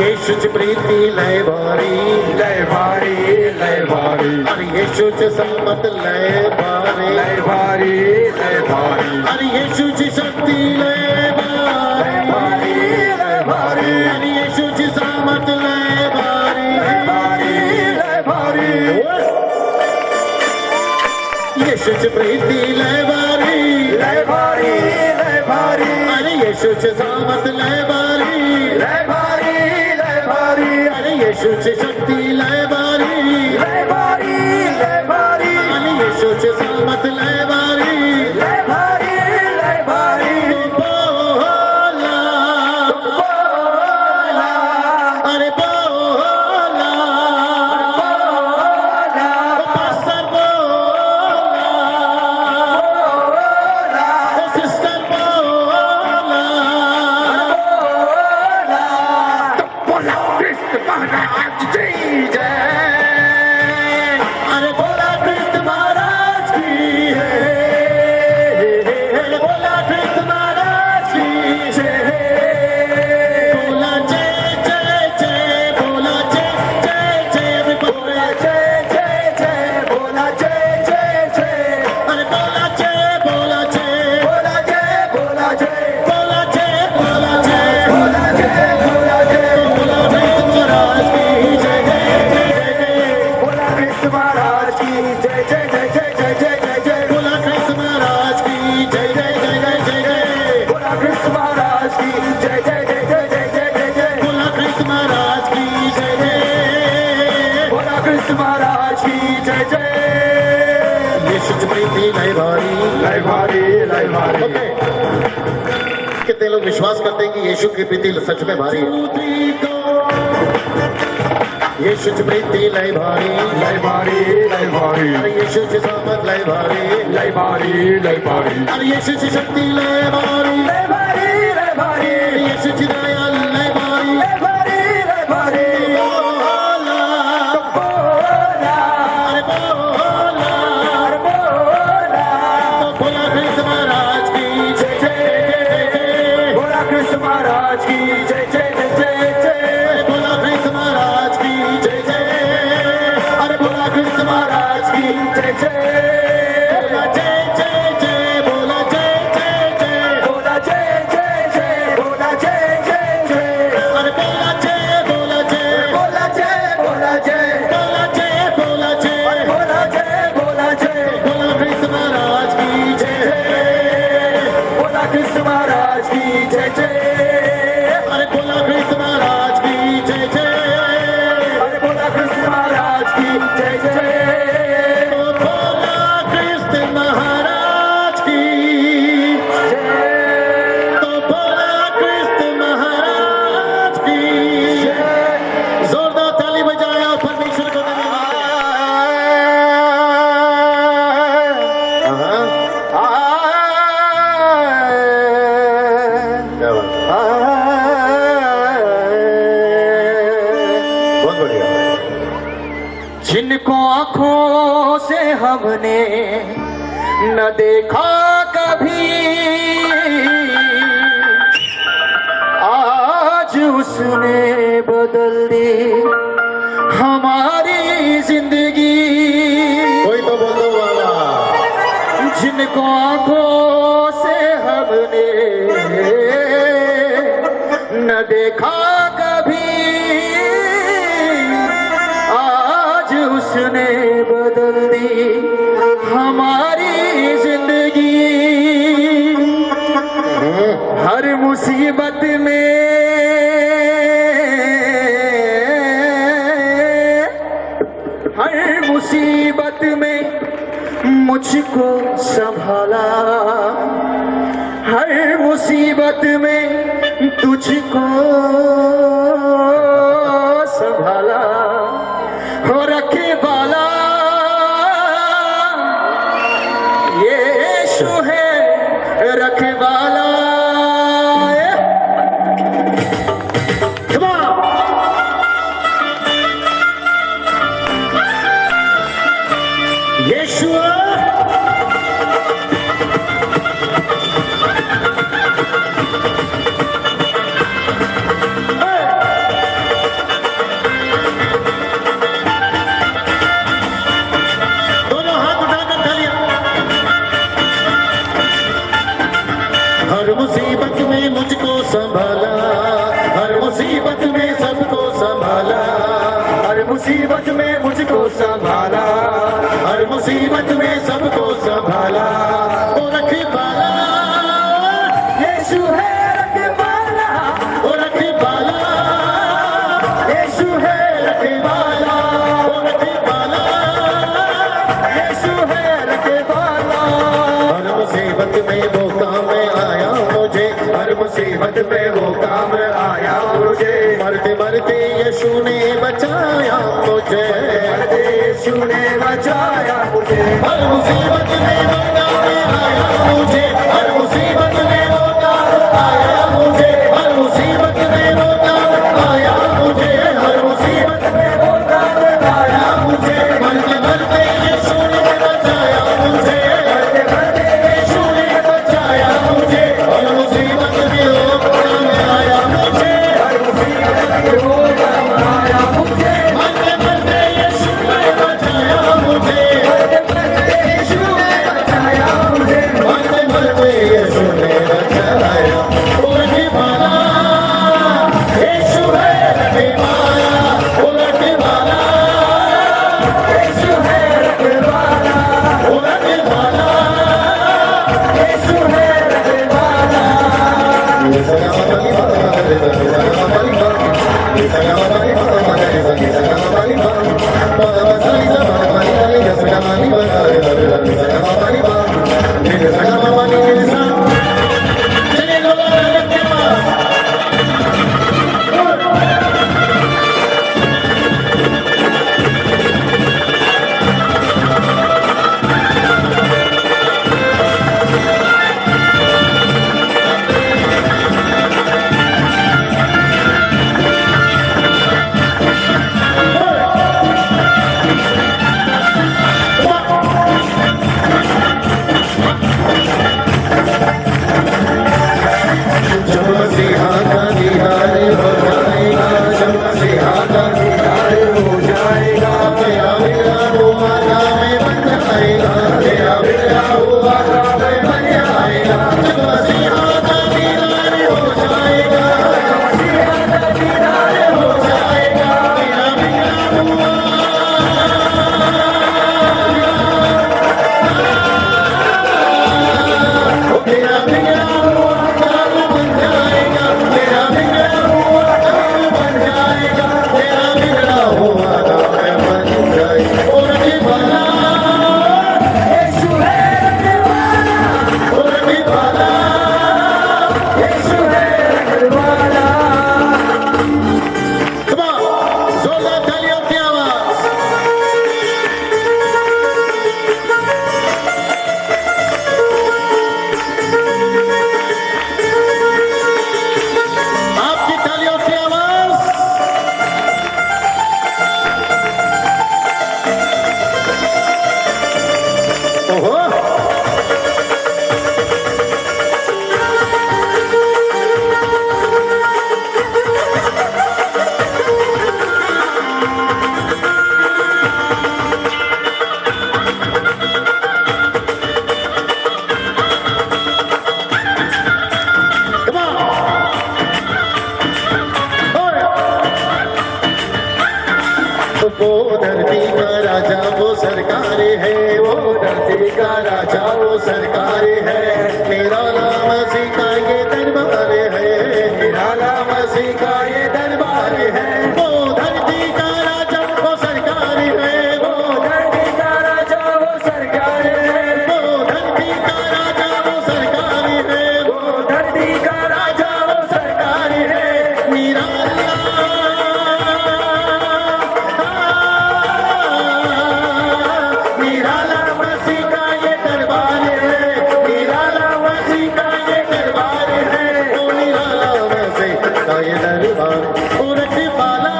यीशु च प्रीति लय भारी, लय भारी, लय भारी, अरे यीशु च सम्मत लय भारी, लय भारी, लय भारी, अरे यीशु च शक्ति लय भारी, लय भारी, अरे यीशु च सम्मत लय भारी, लय भारी, लय भारी, यीशु च प्रीति लय भारी, लय भारी, येशूची सामर्थ लय भारी, लय भारी, लय भारी, अरे येशूची शक्ती लय भारी, लय भारी, लय भारी, आणि येशूची सामर्थ लय भारी, लय भारी, लय भारी. बोला, बोला, अरे बोला, बोला, पास्टर बोला, बोला, सिस्टर बोला, बोला कृष्ण महाराज की जय. अरे बोला कृष्ण महाराज की है, बोला कृष्ण महाराज की जय, बोला जय जय जय, बोला जय जय जय, बोला जय जय जय, बोला जय जय जय, अरे बोला जय बोला जय बोला जय, बोला जय, बोला जय बोला जय, बोला जय, बोला जय, बोला कृष्ण महाराज की जय जय जय जय, बोला कृष्ण महाराज की जय जय जय जय जय जय जय जय, बोला कृष्ण महाराज की जय जय जय जय जय जय, बोला कृष्ण महाराज की जय जय जय जय जय जय जय जय, बोला कृष्ण महाराज की जय जय, बोला कृष्ण महाराज की जय जय. येशूची प्रीती लय भारी. लय भारी, लय भारी. ओके, कितने लोग विश्वास करते हैं कि यीशु की प्रीति सच में भारी है? यीशुची प्रीति लय भारी, लय भारी, लय भारी, अरे यीशुची सामर्थ लय भारी, लय भारी, लय भारी, अरे यीशुची शक्ती लय भारी, लय भारी, लय भारी, अरे यीशुची दया लय भारी. लय भारी, लय भारी. बोला, बोला, अरे बोला, अरे बोला, बोला कृष्ण महाराज की जय जय जय जय, बोला कृष्ण महाराज की जय जय जय जय जय, अरे बोला कृष्ण महाराज की जय जय, अरे बोला कृष्ण महाराज की जय जय. बोला जय जय जय, बोला जय जय जय, बोला जय जय जय, बोला जय जय जय, अरे बोला जय बोला जय, बोला जय, बोला जय, बोला जय बोला जय, बोला जय, बोला जय, बोला कृष्ण महाराज की जय जय, बोला कृष्ण महाराज की जय जय, अरे बोला कृष्ण महाराज की जय जय, अरे बोला कृष्ण महाराज की जय जय. तो बोला कृष्ण महाराज की, तो बोला कृष्ण महाराज की, जोरदार ताली बजाया परमेश्वर को धन्यवाद. क्या बात है, बहुत बढ़िया. जिनको आंखों से हमने न देखा कभी, आज उसने बदल दी हमारी जिंदगी. कोई तो बोलो वाला. जिनको आंखों से हमने न देखा कभी, आज उसने बदल दी हमारी जिंदगी. हर मुसीबत में, हर मुसीबत में मुझको संभाला, हर मुसीबत में तुझको संभाला, हो रखे वाला यीशु है रखे वाला. Come on. Yeshua. दोनों हाथ उठाकर तालियां. हर मुसीबत में मुझको संभाला, हर मुसीबत में सबको संभाला, हर मुसीबत में मुझको संभाला, हर मुसीबत में सबको संभाला. वो रखवाला यीशु है हर मुसीबत में वो काम आया मुझे, हर मुसीबत में वो काम आया मुझे, हर मुसीबत में वो काम आया मुझे, हर मुसीबत में वो काम आया मुझे। मरते मरते यीशु ने बचाया मुझे, मरते मरते यीशु ने बचाया मुझे, हर मुसीबत में वो काम आया मुझे, हर मुसीबत में वो काम आया मुझे। मरते मरते यीशु ने बचाया मुझे, मरते मरते यीशु ने बचाया मुझे, मरते मरते यीशु ने बचाया। उलट वाला यीशु है, रखवाला, उलट वाला यीशु है, रखवाला, उलट वाला यीशु है, रखवाला। चलिए लोग के पास जब मसीहा का दीदार हो जाएगा, जब मसीहा का दीदार हो जाएगा, तेरा बिगड़ा हुआ काम बन जाएगा, तेरा बिगड़ा हुआ काम बन जाएगा। जब मसीहा का दीदार हो जाएगा, जब मसीहा का दीदार हो जाएगा, तेरा बिगड़ा हुआ तेरा बिगड़ा हुआ काम बन जाएगा, तेरा बिगड़ा हुआ काम बन जाएगा, तेरा बिगड़ा हुआ काम बन जाएगा। ओ रखवाला यीशु है, रखवाला, ओ रखवाला यीशु है, रखवाला। Come on, जोरदार तालियों की आवाज। आपकी तालियों की आवाज। ओहो Come on. वो धरती का राजा वो सरकार है, वो धरती का राजा वो सरकार है, मेरा नाम मसीह का ये दरबार है, मेरा नाम मसीह का ये दरबार है। वो धरती का राजा वो सरकार है, वो धरती का राजा वो सरकार है, वो धरती का राजा वो सरकार है, वो धरती का राजा वो सरकार है। मेरा निराला मसीह का ये दरबार है, निराला मसीह का ये दरबार है, ओ निराला मसीह का ये दरबार। ओ रखवाला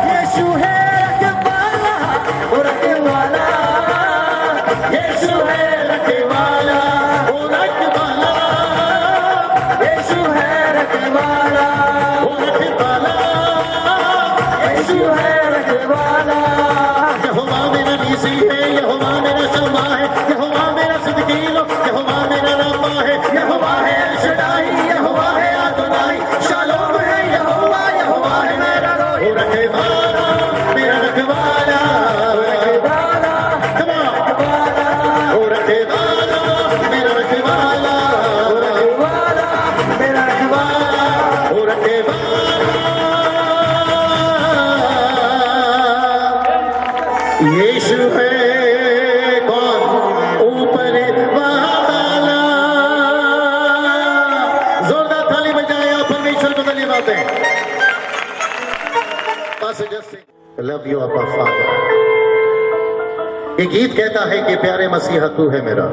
यीशु है, रखवाला, ओ रखवाला यीशु है, रखवाला, ओ रखवाला यीशु है, रखवाला, ओ रखवाला यीशु है, रखवाला। यहोवा मेरा नीसी है, यहोवा मेरा शम्मा है, यहोवा मेरा सिद्दीकीनो, यहोवा मेरा रब्बा है, यहोवा है अल शदाई, यहोवा है अदोनाई, शालोम है यहोवा, यहोवा है मेरा रोही। ओ रखवाला मेरा रखवाला, रखवाला come on, रखवाला, ओ रखवाला मेरा रखवाला, रखवाला मेरा रखवाला, ओ रखवाला। यीशु है कौन ऊपर वाला। जोरदार ताली बजाए आप परमेश्वर को धन्यवाद दें। Pastor just sing, I love you, Abba Father. ये गीत कहता है कि प्यारे मसीहा तू है मेरा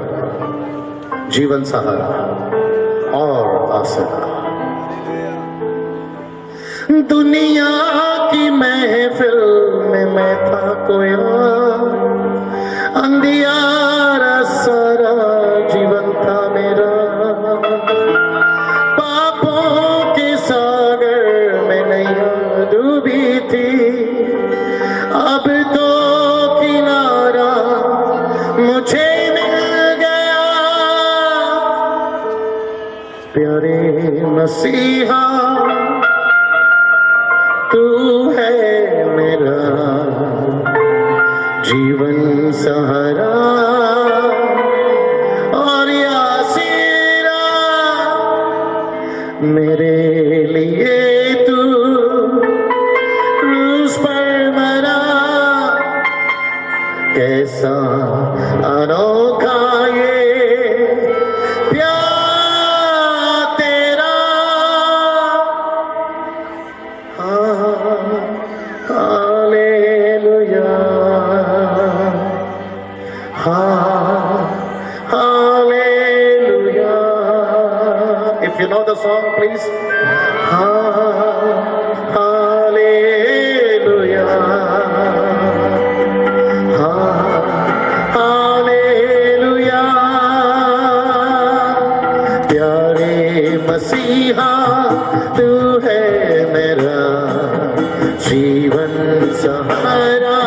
जीवन सहारा और आसरा। दुनिया की महफिल में मैं था कोया, अंधियारा सारा जीवन था मेरा। पापों के सागर में नैया डूबी थी, अब तो किनारा मुझे मिल गया। प्यारे मसीहा तू है मेरा जीवन सहारा और आसरा। मेरे लिए तू क्रूस पर मरा, कैसा अनोखा ये प्यार तेरा। Hallelujah, hallelujah. If you know the song, please. Hallelujah. Hallelujah. प्यारे मसीहा तू है मेरा जीवन सहारा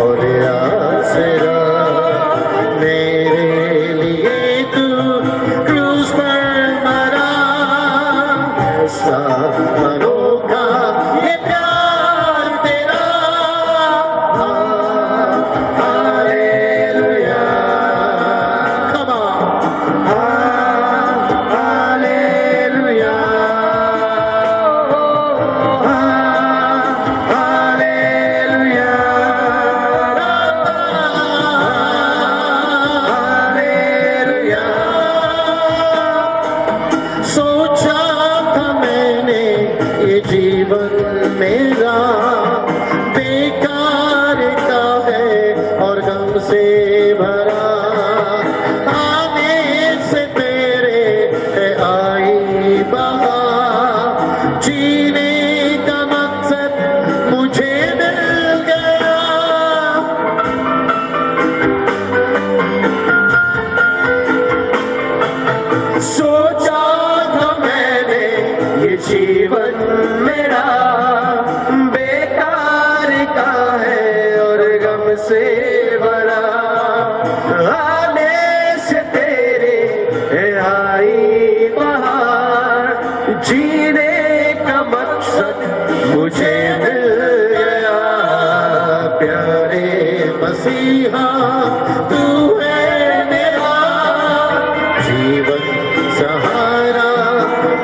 और आसरा। मेरे लिए तू क्रूस पर मरा, ऐसा अनोखा ये प्यार तेरा। Hallelujah, come on, hallelujah, hallelujah, hallelujah. सोचा था मैंने ये जीवन मेरा बेकार का है और गम से भरा। आने से तेरे है आई बहार, जीने का मकसद मुझे मिल गया। सोचा था मैंने ये जीवन मेरा बेकार का है और गम से भरा। आने से तेरे आई बहार, जीने का मकसद मुझे मिल गया। प्यारे मसीहा तू है मेरा जीवन सहारा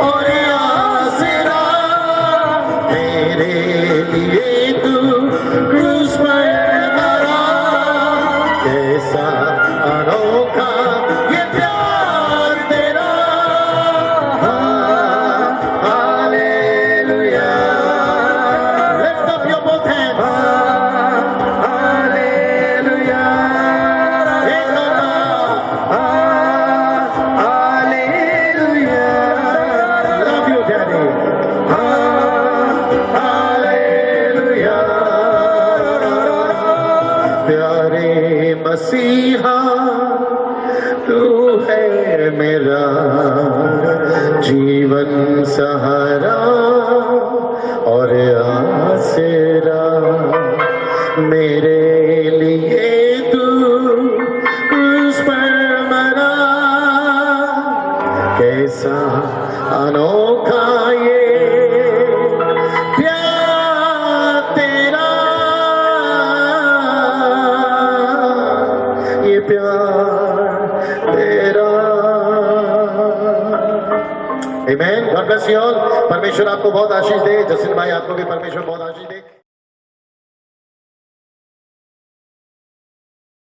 और आसरा। मेरे लिए तू क्रूस पर मरा, कैसा अनोखा ये प्यार तेरा। हालेलुया, lift up your both hands. हालेलुया, एक हालेलुया, love you daddy. हालेलुया। प्यारे मसीहा तू है मेरा जीवन सहारा और आसरा। मेरे लिए तू क्रूस पर मरा, कैसा अनोखा ये प्यार तेरा। ये प्यार तेरा। Amen. God bless you all. परमेश्वर आपको बहुत आशीष दे। जसिन भाई आपको भी परमेश्वर बहुत आशीष दे।